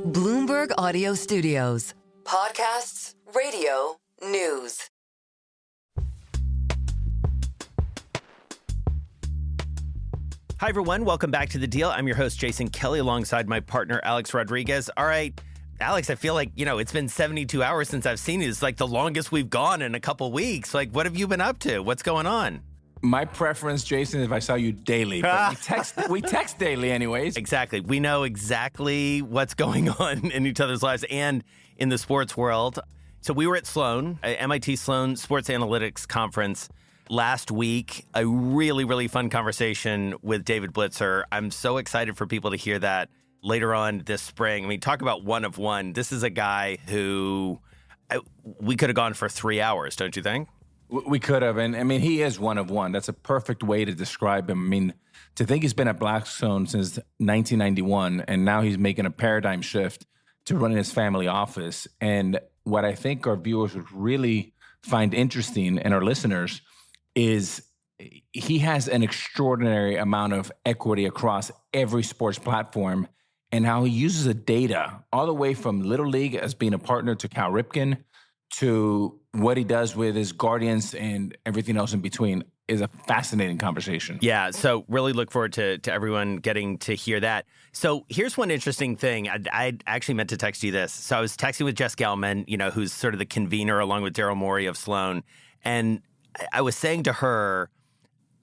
Bloomberg Audio Studios. Podcasts, radio, news. Hi, everyone. Welcome back to The Deal. I'm your host, Jason Kelly, alongside my partner, Alex Rodriguez. All right, Alex, I feel like, it's been 72 hours since I've seen you. It's like the longest we've gone in a couple weeks. Like, what have you been up to? What's going on? My preference, Jason, is if I saw you daily. But we text daily anyways. Exactly. We know exactly what's going on in each other's lives and in the sports world. So we were at Sloan, MIT Sloan Sports Analytics Conference last week. A really, really fun conversation with David Blitzer. I'm so excited for people to hear that later on this spring. I mean, talk about one of one. This is a guy who we could have gone for 3 hours, don't you think? We could have. And I mean, he is one of one. That's a perfect way to describe him. I mean, to think he's been at Blackstone since 1991, and now he's making a paradigm shift to running his family office. And what I think our viewers would really find interesting, and our listeners, is he has an extraordinary amount of equity across every sports platform, and how he uses the data all the way from Little League as being a partner to Cal Ripken to what he does with his Guardians and everything else in between is a fascinating conversation. Yeah, so really look forward to everyone getting to hear that. So here's one interesting thing. I actually meant to text you this. So I was texting with Jess Gelman, who's sort of the convener along with Daryl Morey of Sloan, and I was saying to her,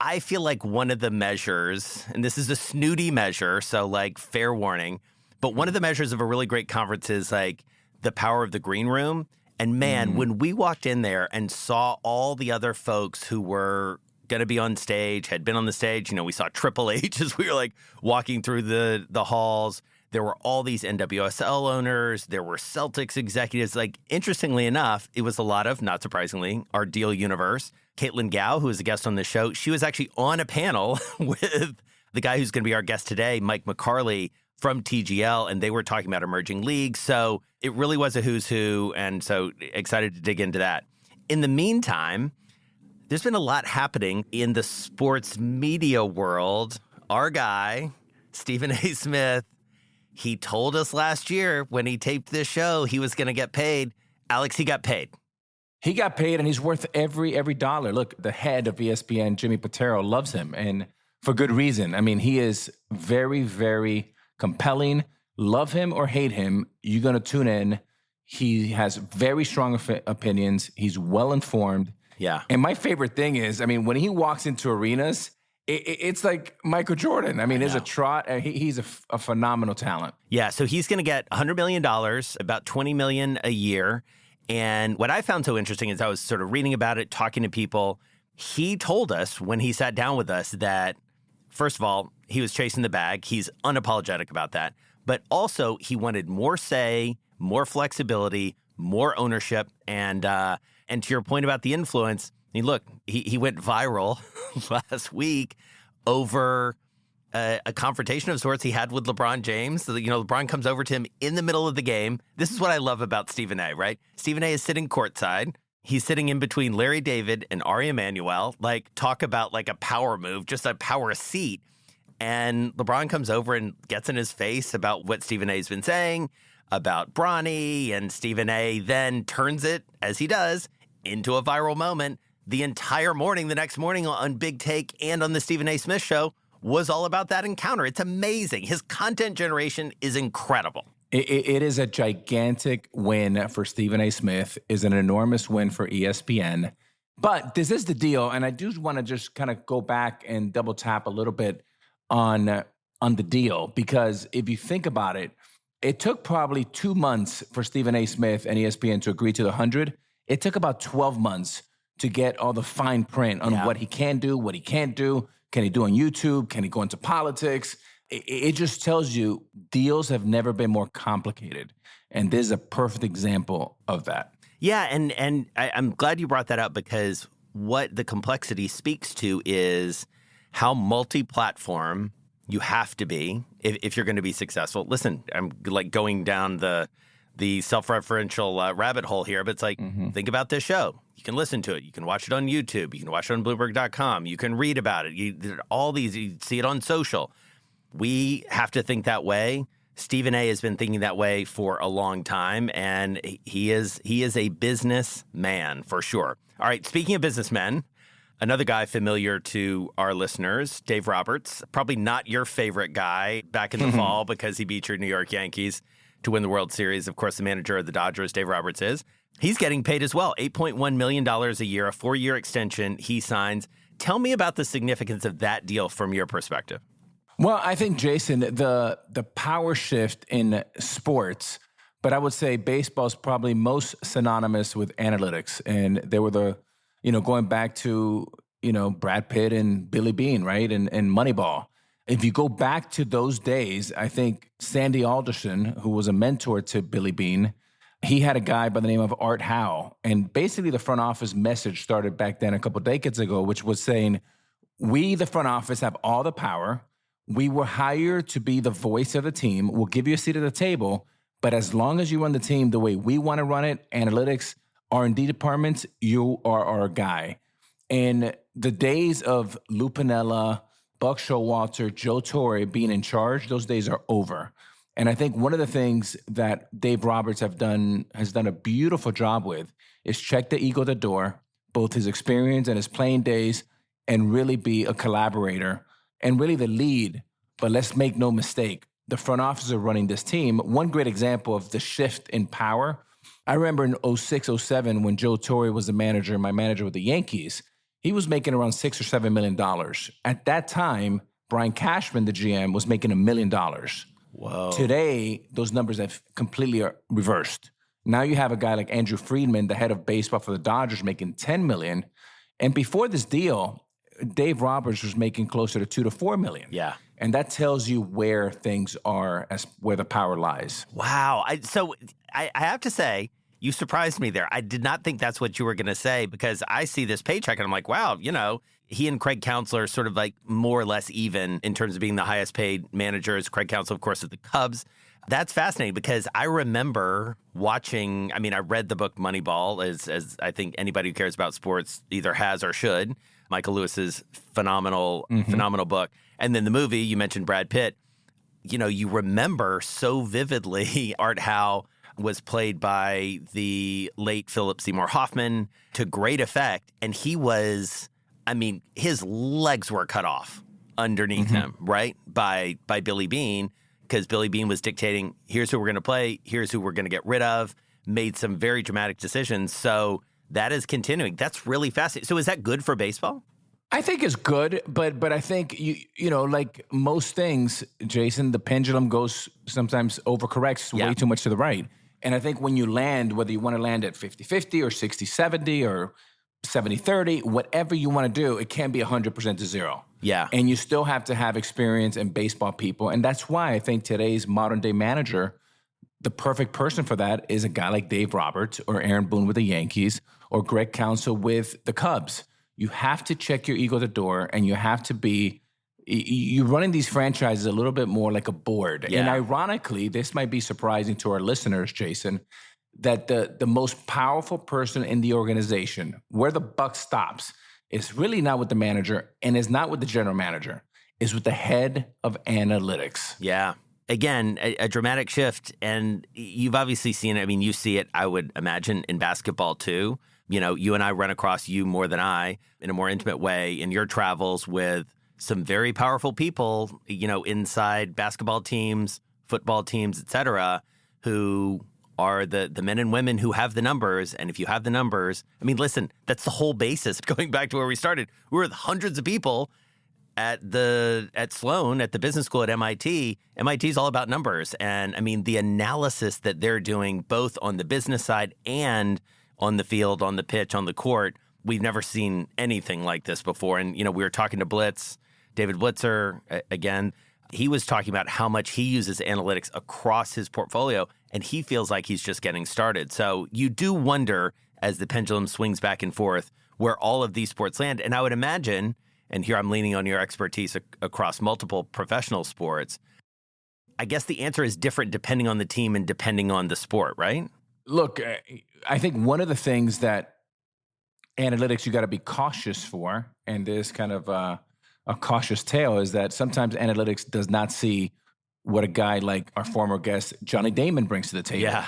I feel like one of the measures, and this is a snooty measure, so like fair warning, but one of the measures of a really great conference is like the power of the green room. And man, when we walked in there and saw all the other folks who were going to be on stage, had been on the stage, we saw Triple H as we were like walking through the halls. There were all these NWSL owners. There were Celtics executives. Like, interestingly enough, it was a lot of, not surprisingly, our Deal universe. Caitlin Gao, who was a guest on the show, she was actually on a panel with the guy who's going to be our guest today, Mike McCarley from TGL, and they were talking about emerging leagues. So it really was a who's who, and so excited to dig into that. In the meantime, there's been a lot happening in the sports media world. Our guy, Stephen A. Smith, he told us last year when he taped this show he was going to get paid. Alex, he got paid. He got paid, and he's worth every dollar. Look, the head of ESPN, Jimmy Pitaro, loves him, and for good reason. I mean, he is very, very compelling. Love him or hate him, you're going to tune in. He has very strong opinions. He's well-informed. Yeah. And my favorite thing is, I mean, when he walks into arenas, it's like Michael Jordan. I mean, there's a trot. He's a phenomenal talent. Yeah, so he's going to get $100 million, about $20 million a year. And what I found so interesting is I was sort of reading about it, talking to people. He told us when he sat down with us that, first of all, he was chasing the bag. He's unapologetic about that. But also, he wanted more say, more flexibility, more ownership. And to your point about the influence, I mean, look, he went viral last week over a confrontation of sorts he had with LeBron James. So, LeBron comes over to him in the middle of the game. This is what I love about Stephen A., right? Stephen A. is sitting courtside. He's sitting in between Larry David and Ari Emanuel. Like, talk about like a power move, just a power seat. And LeBron comes over and gets in his face about what Stephen A.'s been saying about Bronny. And Stephen A. then turns it, as he does, into a viral moment. The entire morning, the next morning on Big Take and on the Stephen A. Smith Show was all about that encounter. It's amazing. His content generation is incredible. It is a gigantic win for Stephen A. Smith. Is an enormous win for ESPN. But this is the deal, and I do want to just kind of go back and double tap a little bit on the deal, because if you think about it, it took probably 2 months for Stephen A. Smith and ESPN to agree to the 100. It took about 12 months to get all the fine print on what he can do, what he can't do. Can he do on YouTube? Can he go into politics? It just tells you deals have never been more complicated. And this is a perfect example of that. Yeah, and I'm glad you brought that up, because what the complexity speaks to is how multi-platform you have to be if you're going to be successful. Listen, I'm like going down the self-referential rabbit hole here, but it's like, think about this show. You can listen to it. You can watch it on YouTube. You can watch it on Bloomberg.com. You can read about it. You see it on social. We have to think that way Stephen A. has been thinking that way for a long time, and he is a businessman for sure. All right, speaking of businessmen, another guy familiar to our listeners, Dave Roberts, probably not your favorite guy back in the fall because he beat your New York Yankees to win the World Series. Of course, the manager of the Dodgers, Dave Roberts, is. He's getting paid as well, $8.1 million a year, a 4-year extension he signs. Tell me about the significance of that deal from your perspective. Well, I think, Jason, the power shift in sports, but I would say baseball is probably most synonymous with analytics. And they were going back to, Brad Pitt and Billy Beane, right? And Moneyball. If you go back to those days, I think Sandy Alderson, who was a mentor to Billy Beane, he had a guy by the name of Art Howe. And basically the front office message started back then a couple of decades ago, which was saying, we, the front office, have all the power. We were hired to be the voice of the team. We'll give you a seat at the table, but as long as you run the team the way we want to run it, analytics, R&D departments, you are our guy. And the days of Lou Piniella, Buck Showalter, Joe Torre being in charge, those days are over. And I think one of the things that Dave Roberts has done a beautiful job with is check the ego at the door, both his experience and his playing days, and really be a collaborator and really the lead. But let's make no mistake, the front office are running this team. One great example of the shift in power, I remember in 06, 07, when Joe Torre was my manager with the Yankees, he was making around $6 or $7 million. At that time, Brian Cashman, the GM, was making $1 million. Whoa. Today, those numbers have completely reversed. Now you have a guy like Andrew Friedman, the head of baseball for the Dodgers, making $10 million. And before this deal, Dave Roberts was making closer to $2 to $4 million. Yeah. And that tells you where things are, as where the power lies. Wow. So I have to say, you surprised me there. I did not think that's what you were going to say, because I see this paycheck and I'm like, wow, he and Craig Counsell are sort of like more or less even in terms of being the highest paid managers. Craig Counsell, of course, at the Cubs. That's fascinating because I remember watching, I read the book Moneyball, as I think anybody who cares about sports either has or should. Michael Lewis's phenomenal book. And then the movie, you mentioned Brad Pitt. You remember so vividly Art Howe was played by the late Philip Seymour Hoffman to great effect. And he was, his legs were cut off underneath him, right? By Billy Beane, because Billy Beane was dictating, here's who we're going to play, here's who we're going to get rid of, made some very dramatic decisions. So that is continuing. That's really fascinating. So is that good for baseball? I think it's good, but I think, like most things, Jason, the pendulum goes sometimes overcorrects way too much to the right. And I think when you land, whether you want to land at 50-50 or 60-70 or 70-30, whatever you want to do, it can't be 100% to zero. Yeah. And you still have to have experience in baseball people. And that's why I think today's modern day manager, the perfect person for that is a guy like Dave Roberts or Aaron Boone with the Yankees or Greg Counsell with the Cubs. You have to check your ego at the door, and you have to be you're running these franchises a little bit more like a board. Yeah. And ironically, this might be surprising to our listeners, Jason, that the most powerful person in the organization, where the buck stops, is really not with the manager and is not with the general manager, is with the head of analytics. Yeah. Again, a dramatic shift. And you've obviously seen it. You see it, I would imagine, in basketball too. You and I run across you more than I in a more intimate way in your travels with some very powerful people, inside basketball teams, football teams, et cetera, who are the men and women who have the numbers. And if you have the numbers, listen, that's the whole basis. Going back to where we started, we were with hundreds of people at Sloan, at the business school at MIT. MIT is all about numbers. And the analysis that they're doing both on the business side and on the field, on the pitch, on the court, we've never seen anything like this before. And, we were talking to David Blitzer, again, he was talking about how much he uses analytics across his portfolio, and he feels like he's just getting started. So you do wonder, as the pendulum swings back and forth, where all of these sports land. And I would imagine, and here I'm leaning on your expertise across multiple professional sports, I guess the answer is different depending on the team and depending on the sport, right? Look, I think one of the things that analytics you got to be cautious for, and there's kind of a cautious tale, is that sometimes analytics does not see what a guy like our former guest, Johnny Damon, brings to the table. Yeah.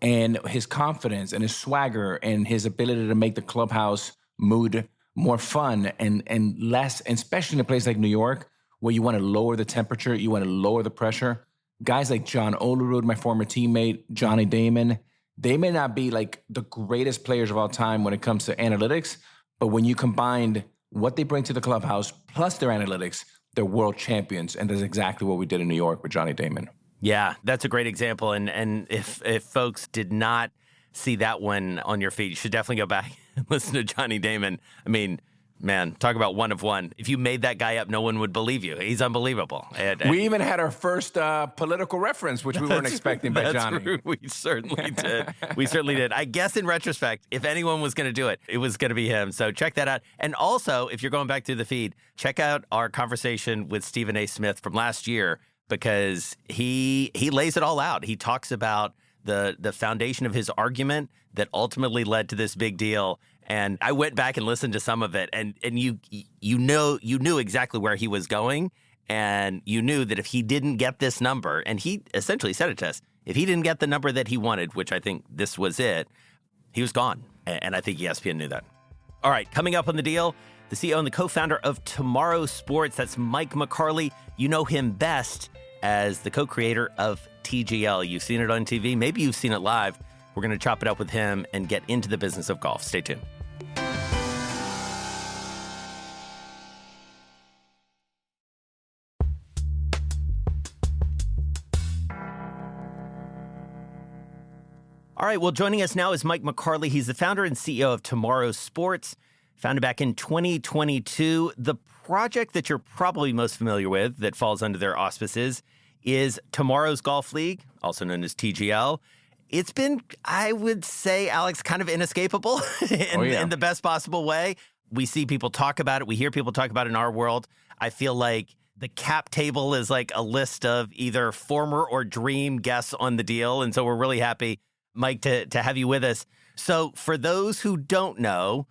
And his confidence and his swagger and his ability to make the clubhouse mood more fun and less, and especially in a place like New York, where you want to lower the temperature, you want to lower the pressure. Guys like John Olerud, my former teammate, Johnny Damon, they may not be like the greatest players of all time when it comes to analytics, but when you combine what they bring to the clubhouse plus their analytics, they're world champions. And that's exactly what we did in New York with Johnny Damon. Yeah, that's a great example. And if folks did not see that one on your feed, you should definitely go back and listen to Johnny Damon. I mean, man, talk about one of one. If you made that guy up, no one would believe you. He's unbelievable. We even had our first political reference, which we weren't expecting by Johnny. True. We certainly did. We certainly did. I guess in retrospect, if anyone was going to do it, it was going to be him. So check that out. And also, if you're going back through the feed, check out our conversation with Stephen A. Smith from last year, because he lays it all out. He talks about the foundation of his argument that ultimately led to this big deal. And I went back and listened to some of it, and you knew exactly where he was going, and you knew that if he didn't get this number, and he essentially said it to us, if he didn't get the number that he wanted, which I think this was it, he was gone. And I think ESPN knew that. All right, coming up on the deal, the CEO and the co-founder of TMRW Sports, that's Mike McCarley. You know him best as the co-creator of TGL. You've seen it on TV. Maybe you've seen it live. We're going to chop it up with him and get into the business of golf. Stay tuned. All right, well, joining us now is Mike McCarley. He's the founder and CEO of TMRW Sports, founded back in 2022. The project that you're probably most familiar with that falls under their auspices is Tomorrow's Golf League, also known as TGL. It's been, I would say, Alex, kind of inescapable in the best possible way. We see people talk about it. We hear people talk about it in our world. I feel like the cap table is like a list of either former or dream guests on the deal. And so we're really happy, Mike, to have you with us. So for those who don't know,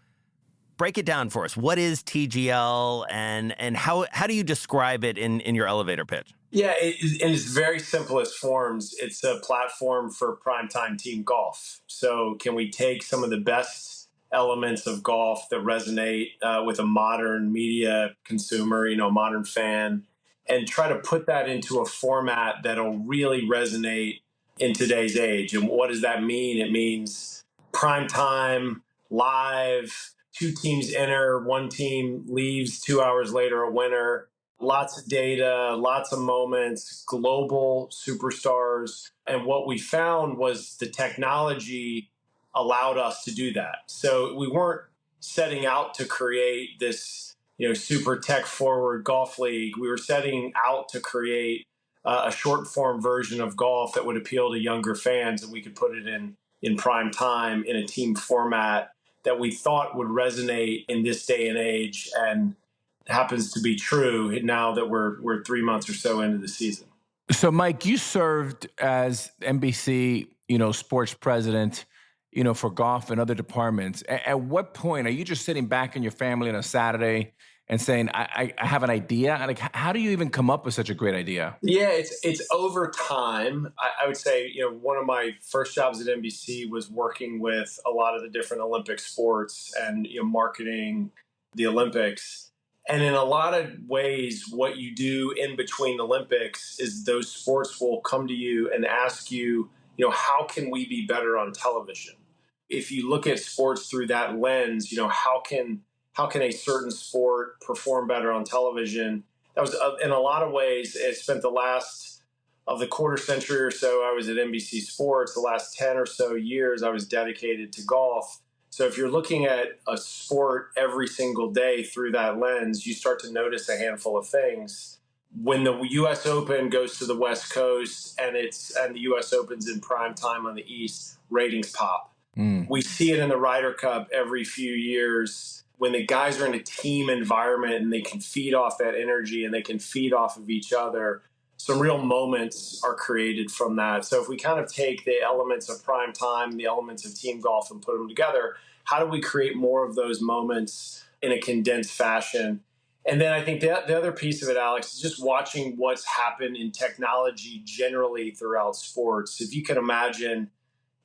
break it down for us. What is TGL and how do you describe it in your elevator pitch? Yeah, in its very simplest forms, it's a platform for primetime team golf. So can we take some of the best elements of golf that resonate with a modern media consumer, a modern fan, and try to put that into a format that'll really resonate in today's age? And what does that mean? It means primetime, live, two teams enter, one team leaves 2 hours later a winner. Lots of data, lots of moments, global superstars. And what we found was the technology allowed us to do that. So we weren't setting out to create this, super tech forward golf league. We were setting out to create a short form version of golf that would appeal to younger fans, and we could put it in prime time in a team format that we thought would resonate in this day and age, and happens to be true now that we're 3 months or so into the season. So, Mike, you served as NBC, sports president, for golf and other departments. At what point are you just sitting back in your family on a Saturday and saying, I have an idea? Like, how do you even come up with such a great idea? Yeah, it's over time. I would say, one of my first jobs at NBC was working with a lot of the different Olympic sports and marketing the Olympics. And in a lot of ways, what you do in between the Olympics is those sports will come to you and ask you, how can we be better on television? If you look at sports through that lens, how can a certain sport perform better on television? That was, in a lot of ways, it spent the last of the quarter century or so I was at NBC Sports. The last 10 or so years, I was dedicated to golf. So if you're looking at a sport every single day through that lens, you start to notice a handful of things. When the U.S. Open goes to the West Coast and the U.S. Open's in prime time on the East, ratings pop. We see it in the Ryder Cup every few years when the guys are in a team environment and they can feed off that energy and they can feed off of each other. Some real moments are created from that. So if we kind of take the elements of prime time, the elements of team golf, and put them together, how do we create more of those moments in a condensed fashion? And then I think the other piece of it, Alex, is just watching what's happened in technology generally throughout sports. If you can imagine,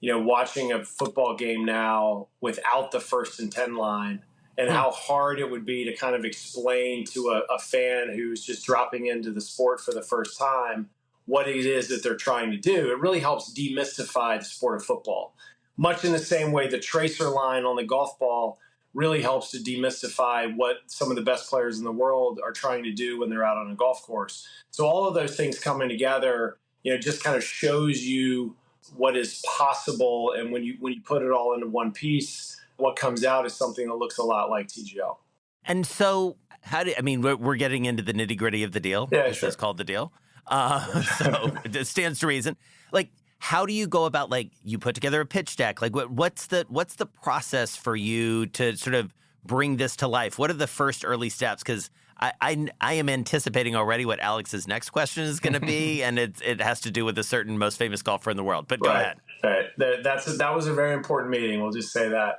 watching a football game now without the 1st and 10 line, and how hard it would be to kind of explain to a fan who's just dropping into the sport for the first time what it is that they're trying to do. It really helps demystify the sport of football. Much in the same way the tracer line on the golf ball really helps to demystify what some of the best players in the world are trying to do when they're out on a golf course. So all of those things coming together, just kind of shows you what is possible. And when you put it all into one piece, what comes out is something that looks a lot like TGL. And so we're getting into the nitty gritty of the deal. Yeah, This is called the deal. So it stands to reason. Like, how do you go about, like, you put together a pitch deck? Like, what's the process for you to sort of bring this to life? What are the first early steps? Because I am anticipating already what Alex's next question is going to be, and it has to do with a certain most famous golfer in the world. But go ahead. Right. That was a very important meeting. We'll just say that.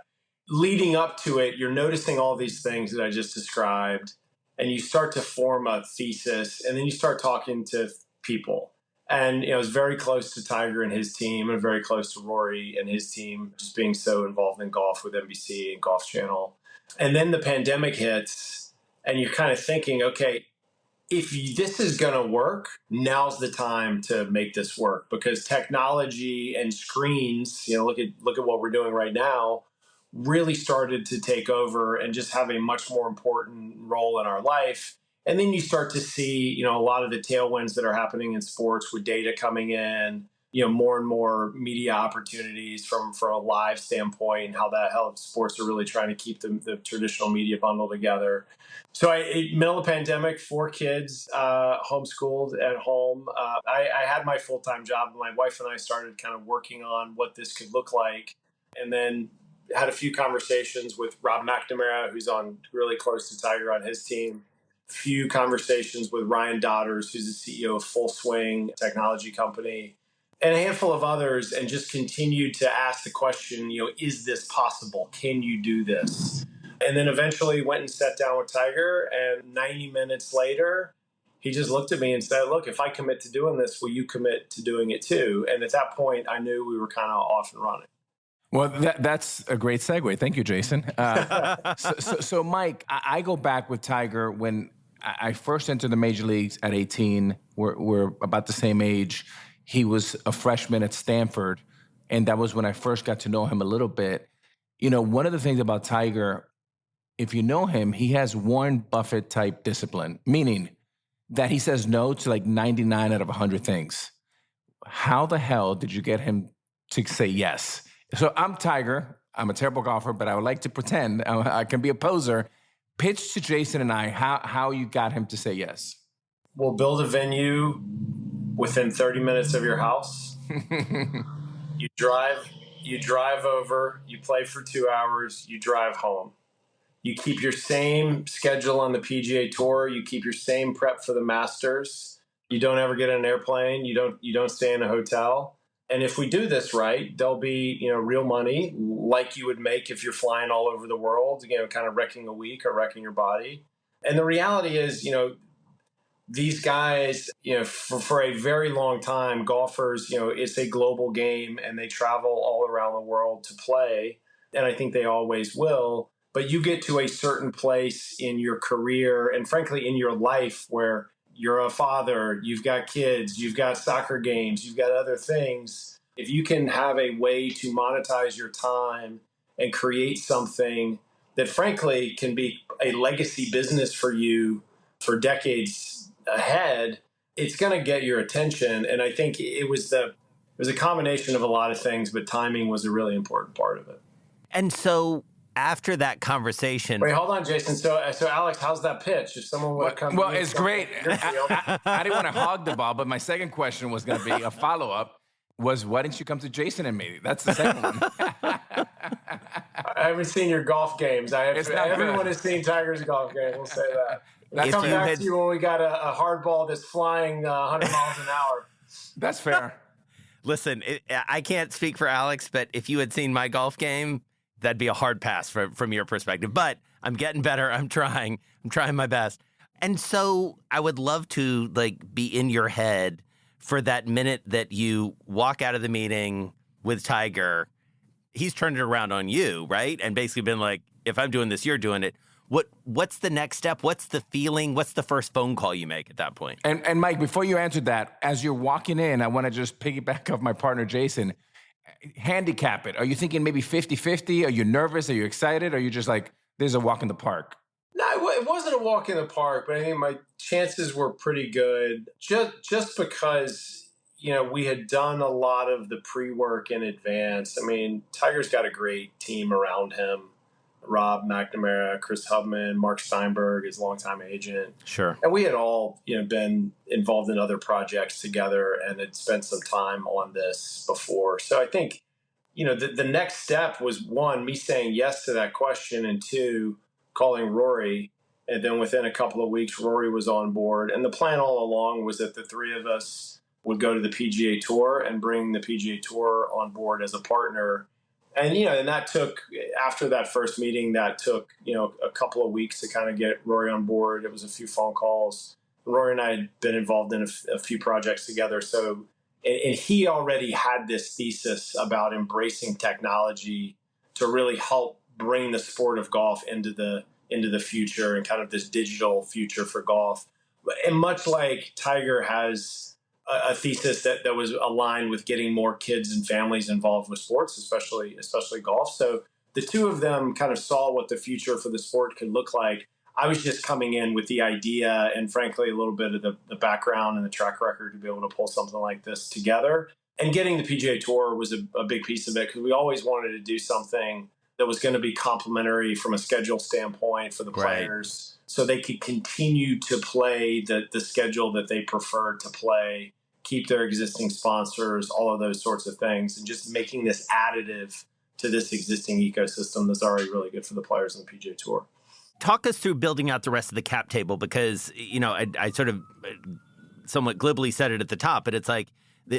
Leading up to it, you're noticing all these things that I just described, and you start to form a thesis, and then you start talking to people. And I was very close to Tiger and his team, and very close to Rory and his team, just being so involved in golf with NBC and Golf Channel. And then the pandemic hits, and you're kind of thinking, okay, if this is going to work, now's the time to make this work, because technology and screens, look at what we're doing right now, really started to take over and just have a much more important role in our life. And then you start to see, a lot of the tailwinds that are happening in sports with data coming in, more and more media opportunities from a live standpoint, and how that helps. Sports are really trying to keep the traditional media bundle together. So middle of the pandemic, 4 kids, homeschooled at home. I had my full-time job. My wife and I started kind of working on what this could look like. And then had a few conversations with Rob McNamara, who's really close to Tiger on his team. Few conversations with Ryan Dodders, who's the CEO of Full Swing technology company, and a handful of others, and just continued to ask the question, is this possible? Can you do this? And then eventually went and sat down with Tiger, and 90 minutes later, he just looked at me and said, look, if I commit to doing this, will you commit to doing it too? And at that point, I knew we were kind of off and running. Well, that's a great segue. Thank you, Jason. So Mike, I go back with Tiger when I first entered the major leagues at 18. We're about the same age. He was a freshman at Stanford, and that was when I first got to know him a little bit. One of the things about Tiger, if you know him, he has Warren Buffett type discipline, meaning that he says no to like 99 out of 100 things. How the hell did you get him to say yes? So I'm Tiger. I'm a terrible golfer, but I would like to pretend I can be a poser. Pitch to Jason and I how you got him to say yes. We'll build a venue within 30 minutes of your house. You drive over, you play for 2 hours, you drive home. You keep your same schedule on the PGA Tour. You keep your same prep for the Masters. You don't ever get on an airplane. You don't stay in a hotel. And if we do this right, there'll be, real money like you would make if you're flying all over the world, kind of wrecking a week or wrecking your body. And the reality is, these guys, for a very long time, golfers, it's a global game and they travel all around the world to play. And I think they always will. But you get to a certain place in your career and frankly in your life where you're a father, you've got kids, you've got soccer games, you've got other things. If you can have a way to monetize your time and create something that frankly can be a legacy business for you for decades ahead, it's going to get your attention. And I think it was a combination of a lot of things, but timing was a really important part of it. And so after that conversation... Wait, hold on, Jason. So Alex, how's that pitch? If someone would come... Well, it's great. I didn't want to hog the ball, but my second question was going to be a follow-up. Was why didn't you come to Jason and me? That's the second one. I haven't seen your golf games. Everyone has seen Tiger's golf game. We'll say that. I'll come back to you when we got a hard ball that's flying 100 miles an hour. That's fair. Listen, I can't speak for Alex, but if you had seen my golf game, that'd be a hard pass from your perspective. But I'm getting better. I'm trying my best. And so I would love to be in your head for that minute that you walk out of the meeting with Tiger. He's turned it around on you, right? And basically been like, if I'm doing this, you're doing it. What's the next step? What's the feeling? What's the first phone call you make at that point? And Mike, before you answer that, as you're walking in, I want to just piggyback off my partner, Jason. Handicap it. Are you thinking maybe 50-50? Are you nervous? Are you excited? Or are you just like, there's a walk in the park? No, it wasn't a walk in the park, but I think my chances were pretty good just because, we had done a lot of the pre-work in advance. I mean, Tiger's got a great team around him. Rob McNamara, Chris Hubman, Mark Steinberg, his longtime agent. Sure. And we had all, been involved in other projects together and had spent some time on this before. So I think, the next step was, one, me saying yes to that question, and two, calling Rory. And then within a couple of weeks, Rory was on board. And the plan all along was that the three of us would go to the PGA Tour and bring the PGA Tour on board as a partner. And, and that took, after that first meeting, a couple of weeks to kind of get Rory on board. It was a few phone calls. Rory and I had been involved in a few projects together. So, and he already had this thesis about embracing technology to really help bring the sport of golf into the future and kind of this digital future for golf. And much like Tiger has a thesis that was aligned with getting more kids and families involved with sports, especially golf. So the two of them kind of saw what the future for the sport could look like. I was just coming in with the idea and, frankly, a little bit of the background and the track record to be able to pull something like this together. And getting the PGA Tour was a big piece of it, because we always wanted to do something that was going to be complementary from a schedule standpoint for the players, so they could continue to play the schedule that they preferred to play, keep their existing sponsors, all of those sorts of things, and just making this additive to this existing ecosystem that's already really good for the players on the PGA Tour. Talk us through building out the rest of the cap table, because, I sort of somewhat glibly said it at the top, but it's like,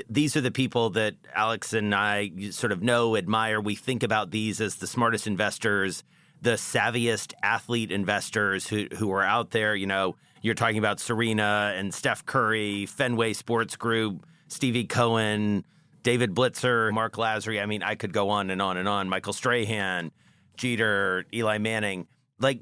these are the people that Alex and I sort of know, admire. We think about these as the smartest investors, the savviest athlete investors who are out there. You're talking about Serena and Steph Curry, Fenway Sports Group, Stevie Cohen, David Blitzer, Mark Lazary. I mean, I could go on and on and on. Michael Strahan, Jeter, Eli Manning.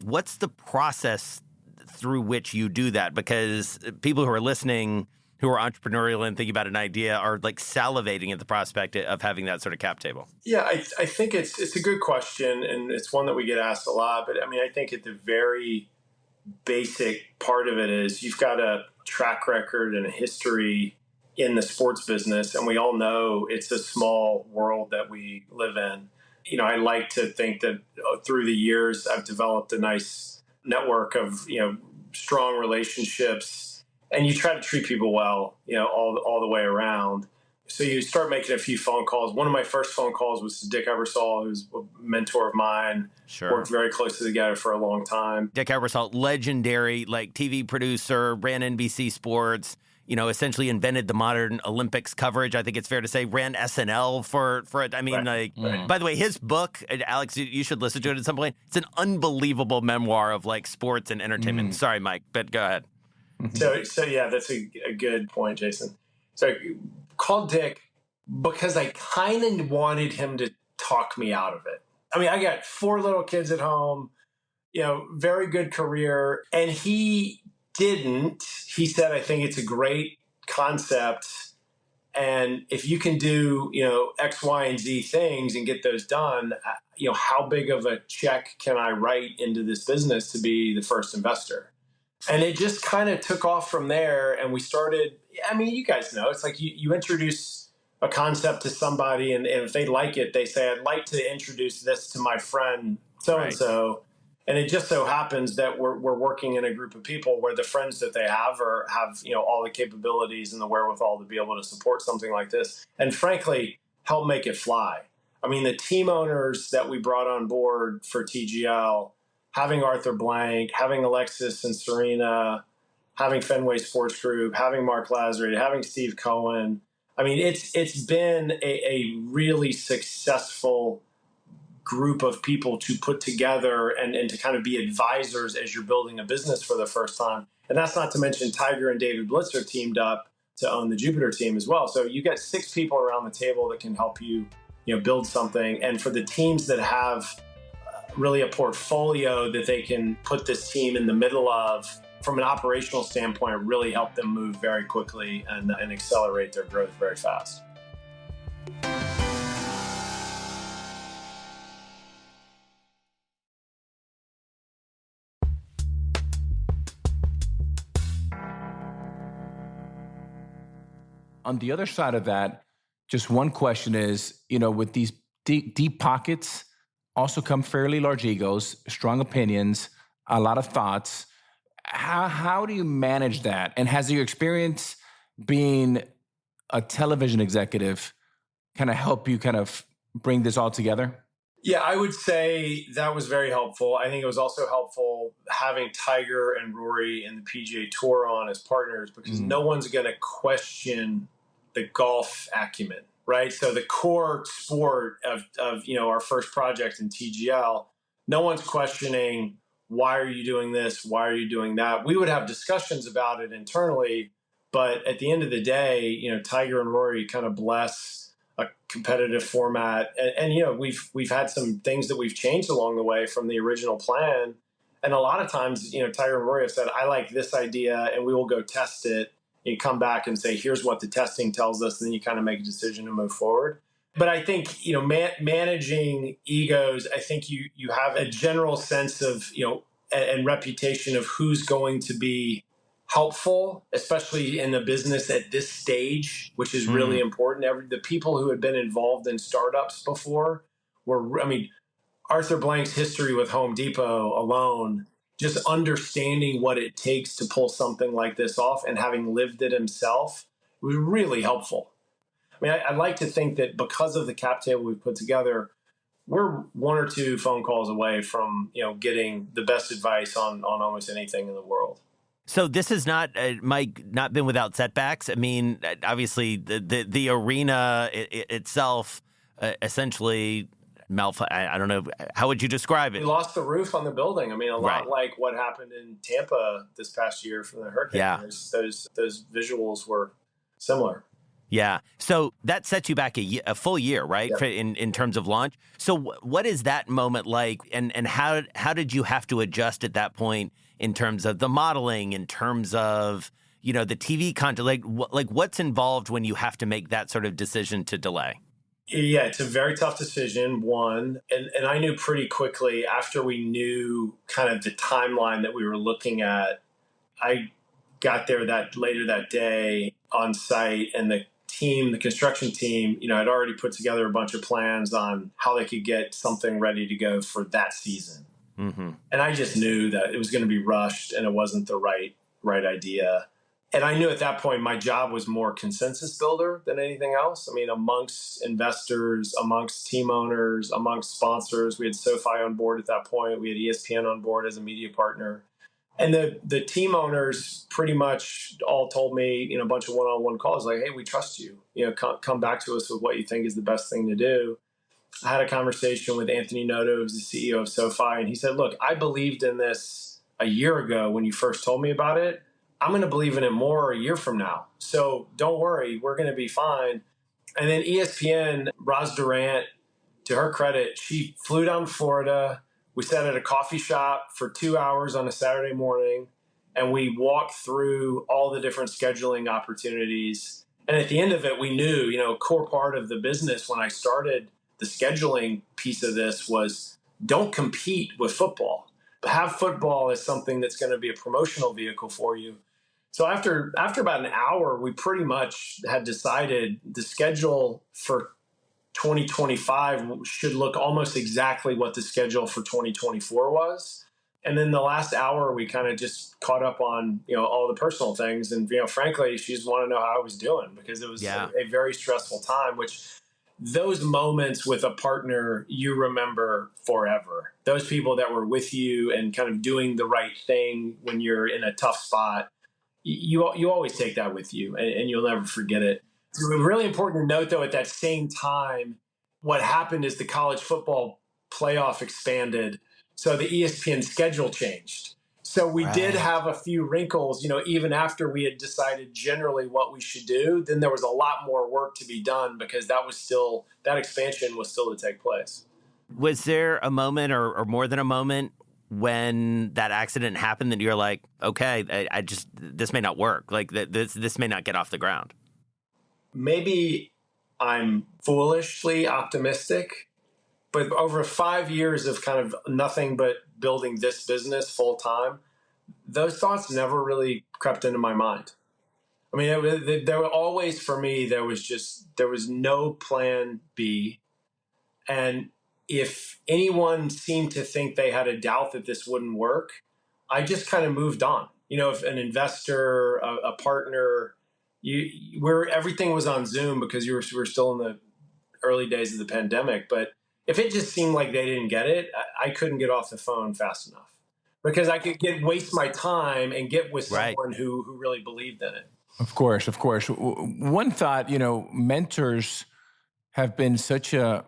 What's the process through which you do that? Because people who are listening, who are entrepreneurial and thinking about an idea, are salivating at the prospect of having that sort of cap table. Yeah, I think it's a good question, and it's one that we get asked a lot. But I mean, I think at the very basic part of it is you've got a track record and a history in the sports business, and we all know it's a small world that we live in. I like to think that through the years I've developed a nice network of strong relationships, and you try to treat people well, all the way around. So you start making a few phone calls. One of my first phone calls was to Dick Ebersol, who's a mentor of mine. Sure. Worked very closely together for a long time. Dick Ebersol, legendary, TV producer, ran NBC Sports, essentially invented the modern Olympics coverage. I think it's fair to say ran SNL for it. I mean, By the way, his book, Alex, you should listen to it at some point. It's an unbelievable memoir of sports and entertainment. Sorry, Mike, but go ahead. So yeah, that's a good point, Jason. So called Dick because I kind of wanted him to talk me out of it. I mean, I got 4 little kids at home, very good career. And he didn't. He said, I think it's a great concept. And if you can do, X, Y, and Z things and get those done, how big of a check can I write into this business to be the first investor? And it just kind of took off from there. And we started, I mean, you guys know, it's like you introduce a concept to somebody, and if they like it, they say, I'd like to introduce this to my friend so-and-so. Right. And it just so happens that we're working in a group of people where the friends that they have have all the capabilities and the wherewithal to be able to support something like this, and frankly, help make it fly. I mean, the team owners that we brought on board for TGL, having Arthur Blank, having Alexis and Serena, having Fenway Sports Group, having Mark Lazary, having Steve Cohen. I mean, it's been a really successful group of people to put together and to kind of be advisors as you're building a business for the first time. And that's not to mention Tiger and David Blitzer teamed up to own the Jupiter team as well. So you got 6 people around the table that can help you, build something. And for the teams that have really a portfolio that they can put this team in the middle of, from an operational standpoint, really help them move very quickly and accelerate their growth very fast. On the other side of that, just one question is, with these deep pockets also come fairly large egos, strong opinions, a lot of thoughts. How do you manage that? And has your experience being a television executive kind of help you kind of bring this all together? Yeah, I would say that was very helpful. I think it was also helpful having Tiger and Rory and the PGA Tour on as partners, because no one's going to question the golf acumen, right? So the core sport of our first project in TGL, no one's questioning, why are you doing this? Why are you doing that? We would have discussions about it internally, but at the end of the day, Tiger and Rory kind of bless a competitive format, and we've had some things that we've changed along the way from the original plan. And a lot of times, Tiger and Rory have said, I like this idea, and we will go test it. You come back and say, here's what the testing tells us, and then you kind of make a decision to move forward. But I think, managing egos, I think you have a general sense of, and reputation of who's going to be helpful, especially in the business at this stage, which is really important. The people who had been involved in startups before Arthur Blank's history with Home Depot alone, just understanding what it takes to pull something like this off and having lived it himself was really helpful. I'd like to think that because of the cap table we've put together, we're 1 or 2 phone calls away from, getting the best advice on almost anything in the world. So this has not, Mike, not been without setbacks. Obviously the arena itself essentially I don't know. How would you describe it? We lost the roof on the building. A lot like what happened in Tampa this past year from the hurricane. Yeah. Those visuals were similar. Yeah. So that sets you back a full year, right? Yeah. In terms of launch. So what is that moment like? And how did you have to adjust at that point in terms of the modeling, in terms of, the TV content? Like what's involved when you have to make that sort of decision to delay? Yeah, it's a very tough decision, one. And I knew pretty quickly after we knew kind of the timeline that we were looking at. I got there later that day on site, and the construction team, had already put together a bunch of plans on how they could get something ready to go for that season. Mm-hmm. And I just knew that it was going to be rushed and it wasn't the right idea. And I knew at that point my job was more consensus builder than anything else. Amongst investors, amongst team owners, amongst sponsors. We had SoFi on board at that point. We had ESPN on board as a media partner. And the team owners pretty much all told me, a bunch of one-on-one calls like, hey, we trust you. Come back to us with what you think is the best thing to do. I had a conversation with Anthony Noto, who's the CEO of SoFi, and he said, look, I believed in this a year ago when you first told me about it. I'm going to believe in it more a year from now. So don't worry, we're going to be fine. And then ESPN, Roz Durant, to her credit, she flew down to Florida. We sat at a coffee shop for 2 hours on a Saturday morning, and we walked through all the different scheduling opportunities. And at the end of it, we knew, a core part of the business when I started the scheduling piece of this was don't compete with football. Have football as something that's going to be a promotional vehicle for you. So after about an hour, we pretty much had decided the schedule for 2025 should look almost exactly what the schedule for 2024 was. And then the last hour, we kind of just caught up on, all the personal things. And, frankly, she just wanted to know how I was doing because it was a very stressful time, which those moments with a partner, you remember forever. Those people that were with you and kind of doing the right thing when you're in a tough spot, you always take that with you and you'll never forget it. It's really important to note, though, at that same time, what happened is the college football playoff expanded. So the ESPN schedule changed. So we did have a few wrinkles, even after we had decided generally what we should do, then there was a lot more work to be done because that expansion was still to take place. Was there a moment or more than a moment when that accident happened that you're like, okay, this may not work. Like this may not get off the ground? Maybe I'm foolishly optimistic, but over 5 years of kind of nothing but building this business full time, those thoughts never really crept into my mind. I mean, there were always, for me, there was no plan B. And if anyone seemed to think they had a doubt that this wouldn't work, I just kind of moved on. If an investor, a partner, everything was on Zoom because we were still in the early days of the pandemic. But if it just seemed like they didn't get it, I couldn't get off the phone fast enough because I could waste my time and get with someone who really believed in it. Of course. One thought, mentors have been such a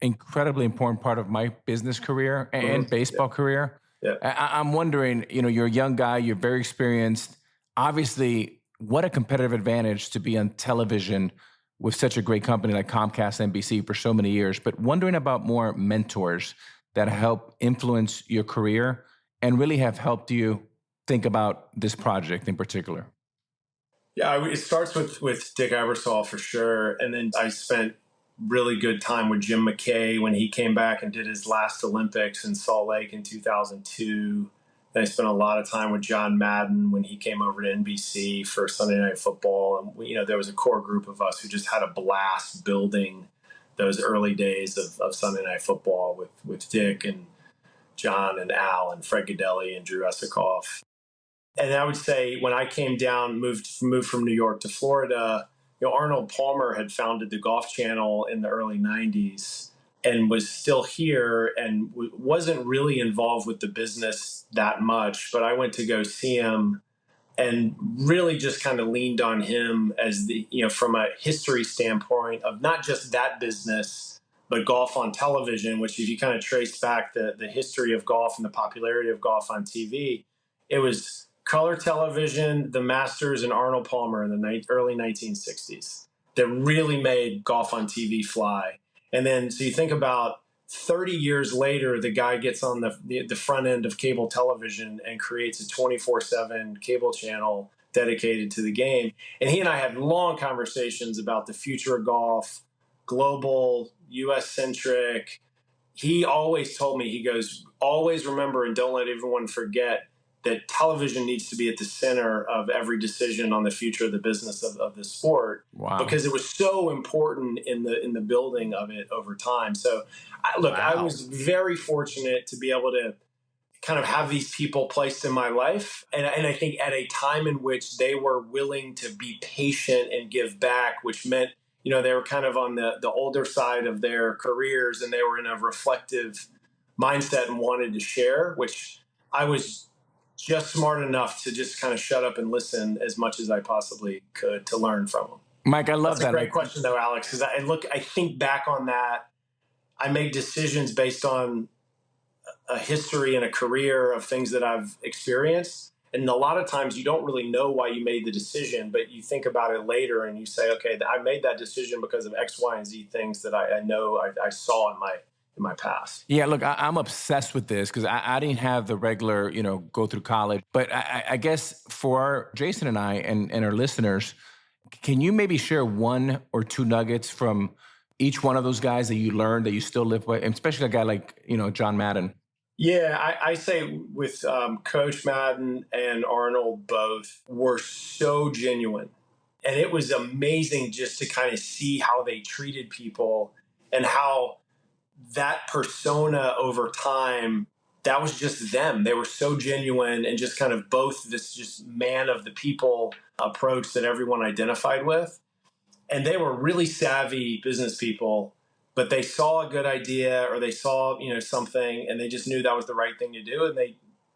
incredibly important part of my business career and baseball career. Yeah. I'm wondering, you're a young guy, you're very experienced. Obviously, what a competitive advantage to be on television with such a great company like Comcast, NBC for so many years. But wondering about more mentors that help influence your career and really have helped you think about this project in particular. Yeah, it starts with Dick Ebersol for sure. And then I spent really good time with Jim McKay when he came back and did his last Olympics in Salt Lake in 2002. Then I spent a lot of time with John Madden when he came over to NBC for Sunday Night Football. And there was a core group of us who just had a blast building those early days of Sunday Night Football with Dick and John and Al and Fred Gaudelli and Drew Esikoff. And I would say when I came down, moved from New York to Florida, Arnold Palmer had founded the Golf Channel in the early 90s and was still here and wasn't really involved with the business that much. But I went to go see him and really just kind of leaned on him as from a history standpoint of not just that business, but golf on television, which if you kind of trace back the history of golf and the popularity of golf on TV, it was color television, the Masters, and Arnold Palmer in the early 1960s that really made golf on TV fly. And then, so you think about 30 years later, the guy gets on the front end of cable television and creates a 24/7 cable channel dedicated to the game. And he and I had long conversations about the future of golf, global, US-centric. He always told me, he goes, always remember and don't let everyone forget that television needs to be at the center of every decision on the future of the business of the sport. Wow. Because it was so important in the building of it over time. So, I was very fortunate to be able to kind of have these people placed in my life. And I think at a time in which they were willing to be patient and give back, which meant, they were kind of on the older side of their careers and they were in a reflective mindset and wanted to share, which I was just smart enough to just kind of shut up and listen as much as I possibly could to learn from them. Mike, I love that. That's a great question though, Alex, because I think back on that, I make decisions based on a history and a career of things that I've experienced. And a lot of times you don't really know why you made the decision, but you think about it later and you say, okay, I made that decision because of X, Y, and Z things that I know I saw in my past. Yeah, look, I'm obsessed with this because I didn't have the regular, go through college. But I guess for Jason and I and our listeners, can you maybe share one or two nuggets from each one of those guys that you learned that you still live with, and especially a guy like, John Madden? Yeah, I say with Coach Madden and Arnold both were so genuine. And it was amazing just to kind of see how they treated people and how that persona over time, that was just them. They were so genuine and just kind of both this just man of the people approach that everyone identified with. And they were really savvy business people, but they saw a good idea or they saw, something and they just knew that was the right thing to do. And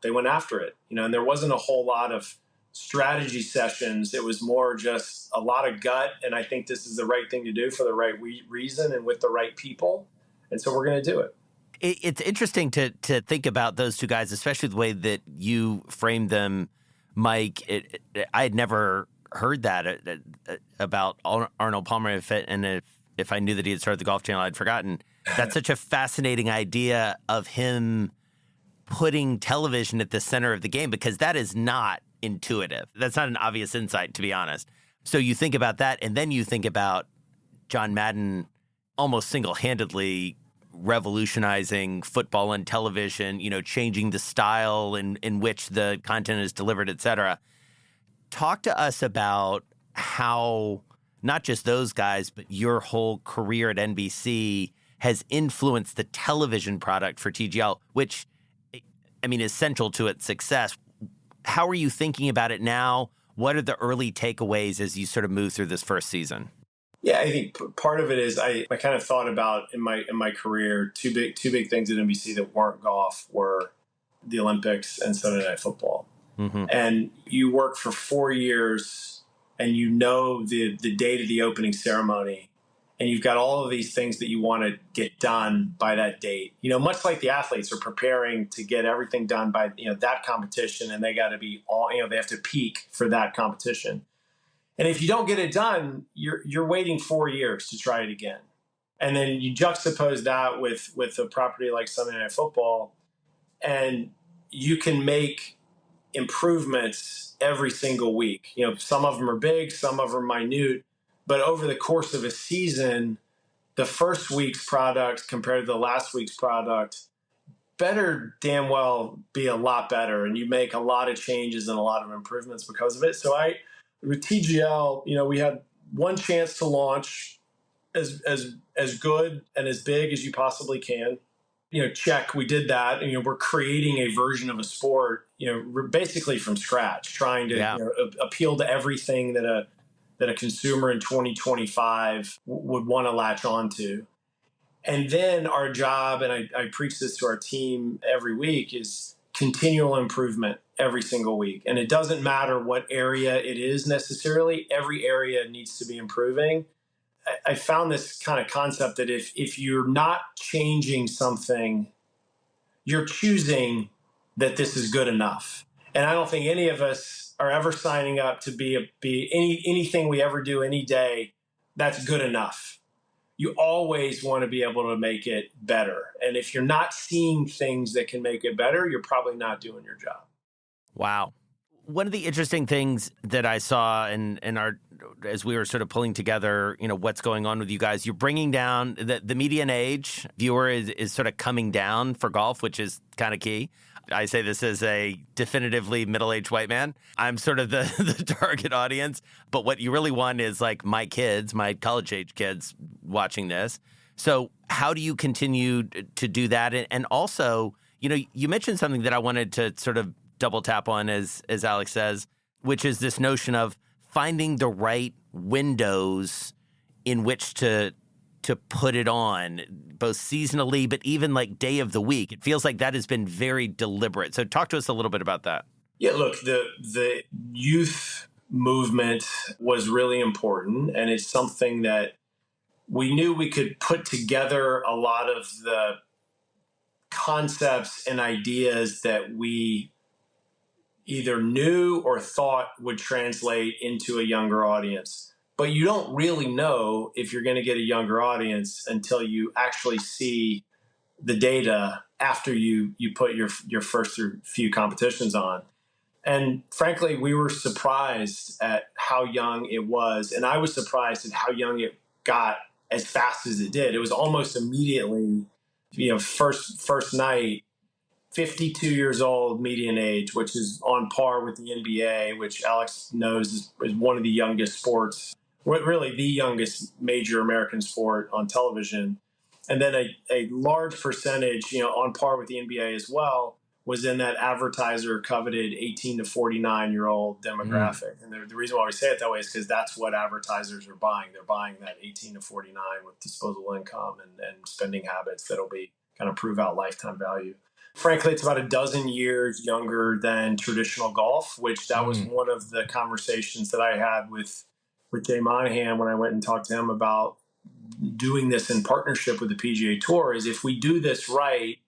they went after it, and there wasn't a whole lot of strategy sessions. It was more just a lot of gut. And I think this is the right thing to do for the right reason and with the right people. And so we're going to do it. It's interesting to think about those two guys, especially the way that you framed them, Mike. I had never heard that about Arnold Palmer, if I knew that he had started the Golf Channel, I'd forgotten. That's such a fascinating idea of him putting television at the center of the game, because that is not intuitive. That's not an obvious insight, to be honest. So you think about that, and then you think about John Madden almost single-handedly revolutionizing football and television, changing the style in which the content is delivered, et cetera. Talk to us about how not just those guys, but your whole career at NBC has influenced the television product for TGL, which, is central to its success. How are you thinking about it now? What are the early takeaways as you sort of move through this first season? Yeah, I think part of it is I kind of thought about in my career two big things at NBC that weren't golf were the Olympics and Sunday Night Football. Mm-hmm. And you work for 4 years, and the date of the opening ceremony, and you've got all of these things that you want to get done by that date. Much like the athletes are preparing to get everything done by that competition, and they got to be they have to peak for that competition. And if you don't get it done, you're waiting 4 years to try it again. And then you juxtapose that with a property like Sunday Night Football, and you can make improvements every single week. Some of them are big, some of them are minute, but over the course of a season, the first week's product compared to the last week's product better damn well be a lot better, and you make a lot of changes and a lot of improvements because of it. So with TGL, we had one chance to launch as good and as big as you possibly can. Check, we did that. And, we're creating a version of a sport, basically from scratch, trying to appeal to everything that a consumer in 2025 would want to latch onto. And then our job, and I preach this to our team every week, is continual improvement every single week. And it doesn't matter what area it is necessarily. Every area needs to be improving. I found this kind of concept that if you're not changing something, you're choosing that this is good enough. And I don't think any of us are ever signing up to be anything we ever do any day that's good enough. You always want to be able to make it better. And if you're not seeing things that can make it better, you're probably not doing your job. Wow. One of the interesting things that I saw as we were sort of pulling together, what's going on with you guys, you're bringing down the median age viewer is sort of coming down for golf, which is kind of key. I say this as a definitively middle-aged white man. I'm sort of the target audience. But what you really want is like my kids, my college-age kids watching this. So how do you continue to do that? And also, you mentioned something that I wanted to sort of double tap on, as Alex says, which is this notion of finding the right windows in which to put it on, both seasonally, but even like day of the week. It feels like that has been very deliberate. So talk to us a little bit about that. Yeah, look, the youth movement was really important, and it's something that we knew we could put together a lot of the concepts and ideas that we either knew or thought would translate into a younger audience. But you don't really know if you're going to get a younger audience until you actually see the data after you put your first few competitions on. And frankly, we were surprised at how young it was. And I was surprised at how young it got as fast as it did. It was almost immediately, first night, 52 years old median age, which is on par with the NBA, which Alex knows is one of the youngest sports, really the youngest major American sport on television. And then a large percentage, on par with the NBA as well, was in that advertiser coveted 18 to 49-year-old demographic. And the reason why we say it that way is because that's what advertisers are buying. They're buying that 18 to 49 with disposable income and spending habits that'll be kind of prove out lifetime value. Frankly, it's about a dozen years younger than traditional golf, which that was one of the conversations that I had with Jay Monahan when I went and talked to him about doing this in partnership with the PGA Tour is if we do this right,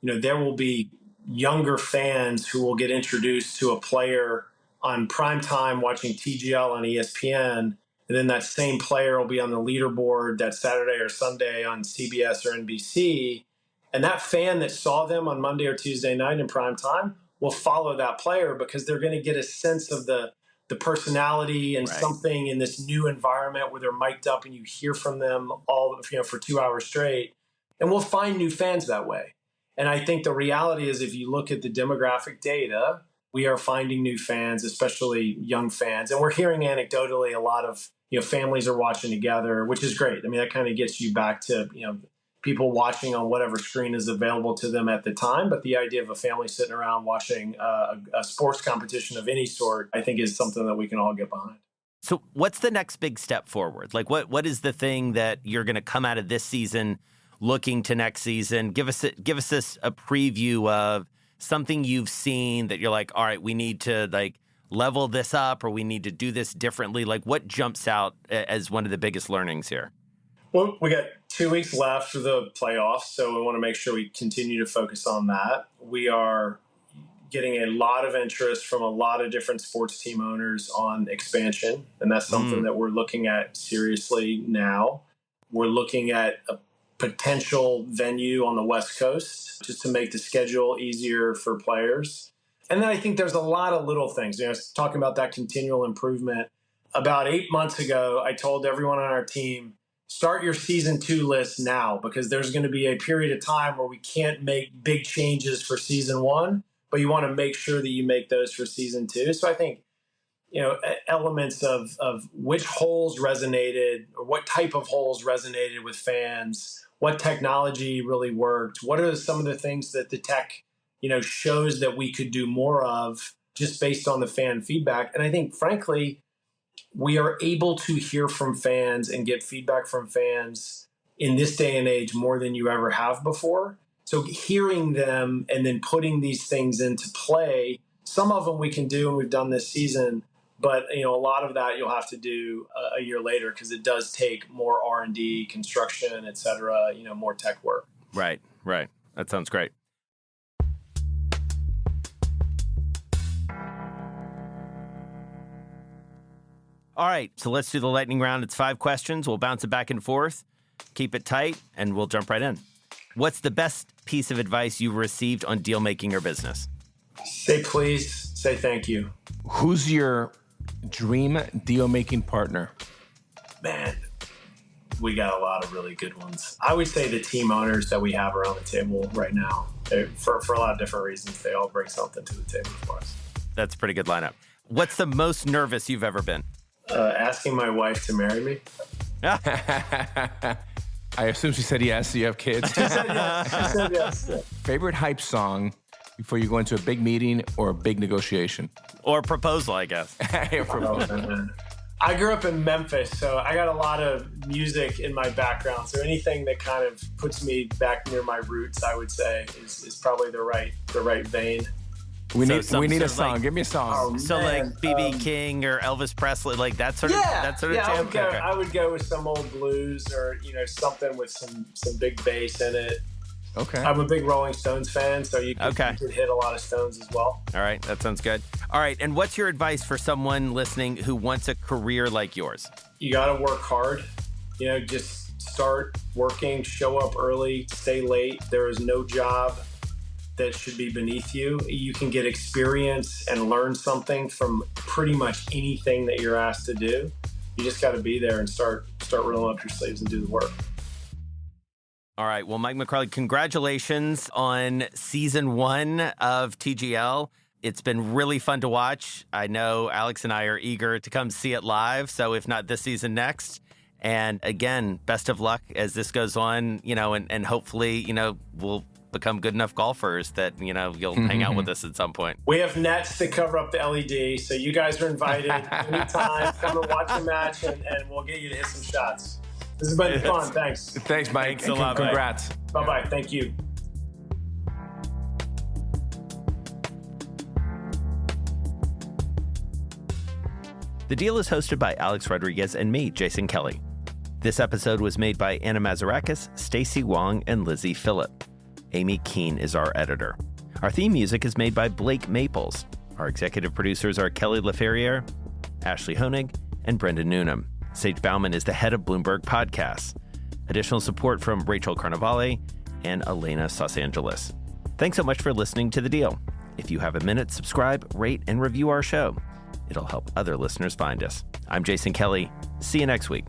there will be younger fans who will get introduced to a player on prime time watching TGL on ESPN, and then that same player will be on the leaderboard that Saturday or Sunday on CBS or NBC. And that fan that saw them on Monday or Tuesday night in prime time will follow that player because they're going to get a sense of the personality and something in this new environment where they're mic'd up and you hear from them all, for 2 hours straight. And we'll find new fans that way. And I think the reality is if you look at the demographic data, we are finding new fans, especially young fans. And we're hearing anecdotally a lot of, families are watching together, which is great. I mean, that kind of gets you back to, people watching on whatever screen is available to them at the time. But the idea of a family sitting around watching a sports competition of any sort, I think is something that we can all get behind. So what's the next big step forward? Like what is the thing that you're going to come out of this season looking to next season? Give us a preview of something you've seen that you're like, all right, we need to level this up or we need to do this differently. Like what jumps out as one of the biggest learnings here? Well, we got 2 weeks left for the playoffs, so we want to make sure we continue to focus on that. We are getting a lot of interest from a lot of different sports team owners on expansion, and that's something that we're looking at seriously now. We're looking at a potential venue on the West Coast just to make the schedule easier for players. And then I think there's a lot of little things. Talking about that continual improvement. About 8 months ago, I told everyone on our team, start your season 2 list now because there's going to be a period of time where we can't make big changes for season 1, but you want to make sure that you make those for season 2. So I think, elements of which holes resonated or what type of holes resonated with fans, what technology really worked, what are some of the things that the tech, shows that we could do more of just based on the fan feedback. And I think, frankly, we are able to hear from fans and get feedback from fans in this day and age more than you ever have before. So hearing them and then putting these things into play, some of them we can do and we've done this season, but a lot of that you'll have to do a year later because it does take more R&D, construction, et cetera, more tech work. Right. That sounds great. All right, so let's do the lightning round. It's 5 questions. We'll bounce it back and forth. Keep it tight, and we'll jump right in. What's the best piece of advice you've received on deal-making or business? Say please, say thank you. Who's your dream deal-making partner? Man, we got a lot of really good ones. I would say the team owners that we have around the table right now, for a lot of different reasons, they all bring something to the table for us. That's a pretty good lineup. What's the most nervous you've ever been? Asking my wife to marry me. I assume she said yes. So you have kids. She said yes. Favorite hype song before you go into a big meeting or a big negotiation? Or proposal, I guess. I grew up in Memphis, so I got a lot of music in my background. So anything that kind of puts me back near my roots, I would say, is probably the right vein. We need a song. Give me a song. So like B.B. King or Elvis Presley, like that sort of jam. I would go with some old blues or something with some big bass in it. Okay. I'm a big Rolling Stones fan, so you could hit a lot of Stones as well. All right, that sounds good. All right, and what's your advice for someone listening who wants a career like yours? You got to work hard. Just start working, show up early, stay late. There is no job that should be beneath you. You can get experience and learn something from pretty much anything that you're asked to do. You just got to be there and start rolling up your sleeves and do the work. All right. Well, Mike McCarley, congratulations on season 1 of TGL. It's been really fun to watch. I know Alex and I are eager to come see it live. So if not this season, next. And again, best of luck as this goes on, and hopefully, we'll become good enough golfers that, you'll hang out with us at some point. We have nets to cover up the LED, so you guys are invited anytime. Come and watch the match, and we'll get you to hit some shots. This has been fun. Thanks. Thanks, Mike. Thanks a lot, Congrats. Mike. Bye-bye. Thank you. The Deal is hosted by Alex Rodriguez and me, Jason Kelly. This episode was made by Anna Mazarakis, Stacey Wong, and Lizzie Phillip. Amy Keene is our editor. Our theme music is made by Blake Maples. Our executive producers are Kelly LaFerriere, Ashley Honig, and Brendan Noonan. Sage Bauman is the head of Bloomberg Podcasts. Additional support from Rachel Carnavale and Elena Sasangelis. Thanks so much for listening to The Deal. If you have a minute, subscribe, rate, and review our show. It'll help other listeners find us. I'm Jason Kelly. See you next week.